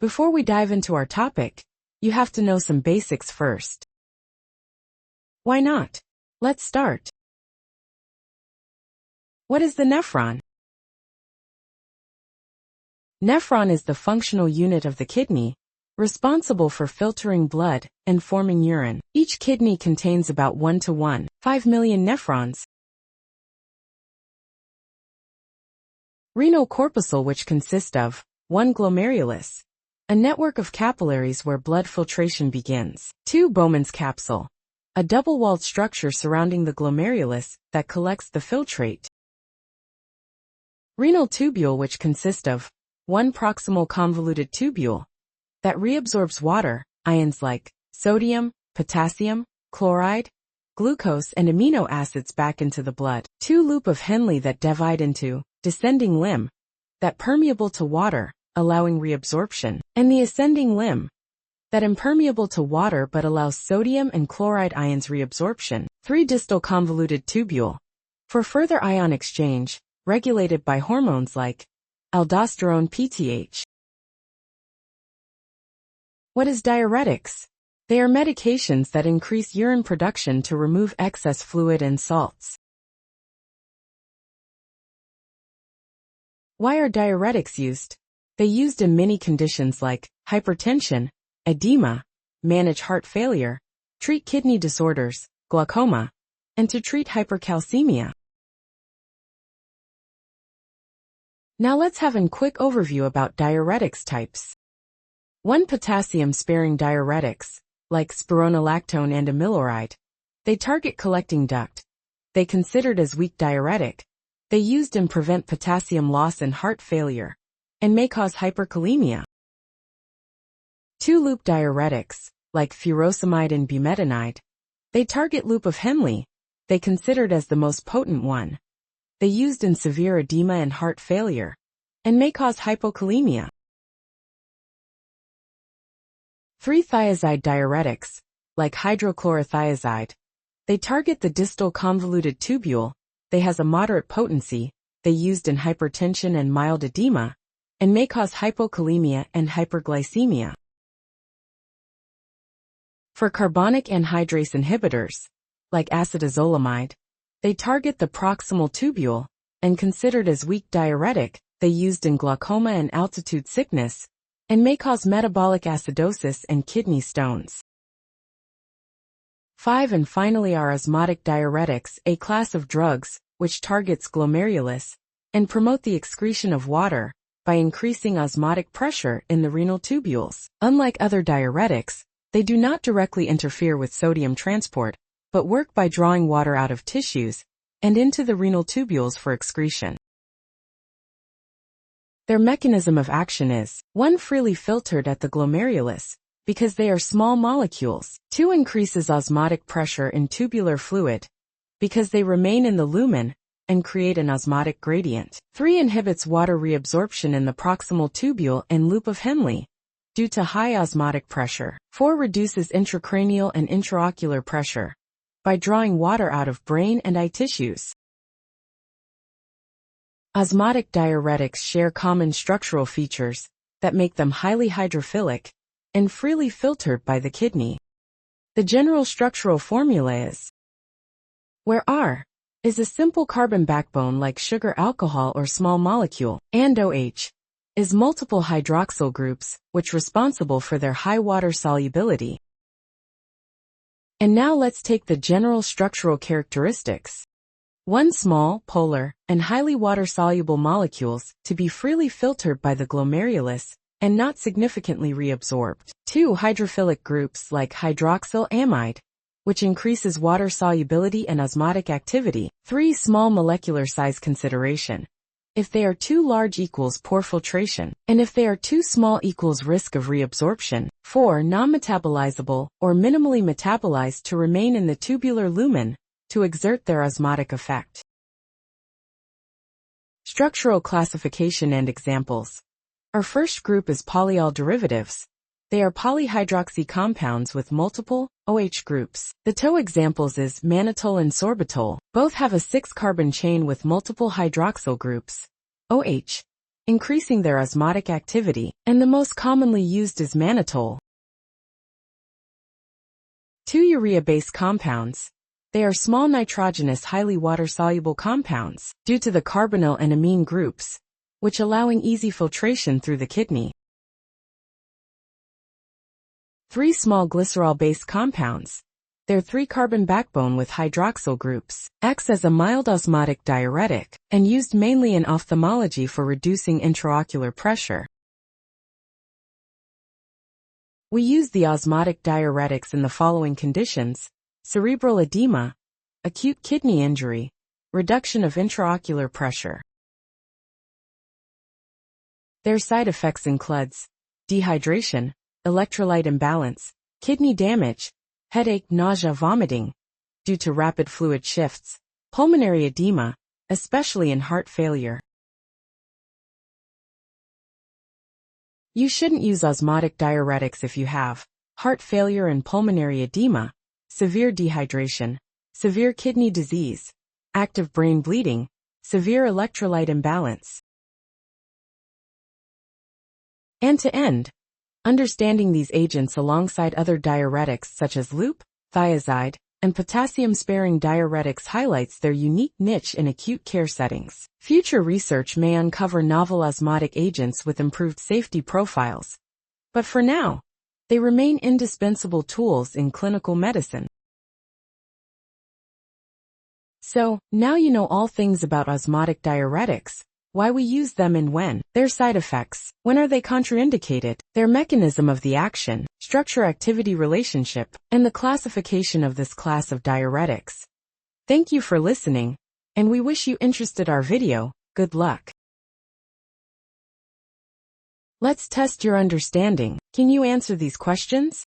Before we dive into our topic, you have to know some basics first. Why not? Let's start. What is the nephron? Nephron is the functional unit of the kidney, responsible for filtering blood and forming urine. Each kidney contains about 1 to 1.5 million nephrons. Renal corpuscle, which consists of 1 glomerulus, a network of capillaries where blood filtration begins. 2 Bowman's capsule, a double-walled structure surrounding the glomerulus that collects the filtrate. Renal tubule, which consists of 1 proximal convoluted tubule that reabsorbs water, ions like sodium, potassium, chloride, glucose, and amino acids back into the blood. 2 Loop of Henle that divide into descending limb, that permeable to water, allowing reabsorption, and the ascending limb, that impermeable to water but allows sodium and chloride ions reabsorption. 3 Distal convoluted tubule, for further ion exchange, regulated by hormones like aldosterone PTH. What is diuretics? They are medications that increase urine production to remove excess fluid and salts. Why are diuretics used? They used in many conditions like hypertension, edema, manage heart failure, treat kidney disorders, glaucoma, and to treat hypercalcemia. Now let's have a quick overview about diuretics types. 1 Potassium-sparing diuretics, like spironolactone and amiloride. They target collecting duct. They considered as weak diuretic. They used and prevent potassium loss and heart failure, and may cause hyperkalemia. 2 Loop diuretics, like furosemide and bumetanide. They target loop of Henle. They considered as the most potent one. They used in severe edema and heart failure, and may cause hypokalemia. 3 Thiazide diuretics, like hydrochlorothiazide. They target the distal convoluted tubule. They has a moderate potency. They used in hypertension and mild edema, and may cause hypokalemia and hyperglycemia. For carbonic anhydrase inhibitors, like acetazolamide, they target the proximal tubule, and considered as weak diuretic. They used in glaucoma and altitude sickness, and may cause metabolic acidosis and kidney stones. 5 And finally are osmotic diuretics, a class of drugs which targets glomerulus and promote the excretion of water by increasing osmotic pressure in the renal tubules. Unlike other diuretics, they do not directly interfere with sodium transport, but work by drawing water out of tissues and into the renal tubules for excretion. Their mechanism of action is 1 Freely filtered at the glomerulus, because they are small molecules. 2 Increases osmotic pressure in tubular fluid, because they remain in the lumen and create an osmotic gradient. 3 Inhibits water reabsorption in the proximal tubule and loop of Henle, due to high osmotic pressure. 4 Reduces intracranial and intraocular pressure, by drawing water out of brain and eye tissues. Osmotic diuretics share common structural features that make them highly hydrophilic and freely filtered by the kidney. The general structural formula is where R is a simple carbon backbone like sugar alcohol or small molecule, and OH is multiple hydroxyl groups, which responsible for their high water solubility. And now let's take the general structural characteristics. 1 Small, polar, and highly water-soluble molecules to be freely filtered by the glomerulus and not significantly reabsorbed. 2 Hydrophilic groups like hydroxyl amide, which increases water solubility and osmotic activity. 3 Small molecular size consideration. If they are too large equals poor filtration, and if they are too small equals risk of reabsorption. 4 Non-metabolizable or minimally metabolized to remain in the tubular lumen to exert their osmotic effect. Structural classification and examples. Our first group is polyol derivatives. They are polyhydroxy compounds with multiple OH groups. The TOE examples is mannitol and sorbitol. Both have a 6-carbon chain with multiple hydroxyl groups, OH, increasing their osmotic activity, and the most commonly used is mannitol. 2 urea-based compounds. They are small nitrogenous highly water-soluble compounds due to the carbonyl and amine groups, which allowing easy filtration through the kidney. 3 small glycerol-based compounds. Their 3-carbon backbone with hydroxyl groups acts as a mild osmotic diuretic and used mainly in ophthalmology for reducing intraocular pressure. We use the osmotic diuretics in the following conditions: cerebral edema, acute kidney injury, reduction of intraocular pressure. Their side effects include dehydration, electrolyte imbalance, kidney damage, headache, nausea, vomiting, due to rapid fluid shifts, pulmonary edema, especially in heart failure. You shouldn't use osmotic diuretics if you have heart failure and pulmonary edema, severe dehydration, severe kidney disease, active brain bleeding, severe electrolyte imbalance. And to end, understanding these agents alongside other diuretics such as loop, thiazide, and potassium-sparing diuretics highlights their unique niche in acute care settings. Future research may uncover novel osmotic agents with improved safety profiles. But for now, they remain indispensable tools in clinical medicine. So, now you know all things about osmotic diuretics, why we use them and when, their side effects, when are they contraindicated, their mechanism of the action, structure-activity relationship, and the classification of this class of diuretics. Thank you for listening, and we wish you interested our video. Good luck. Let's test your understanding. Can you answer these questions?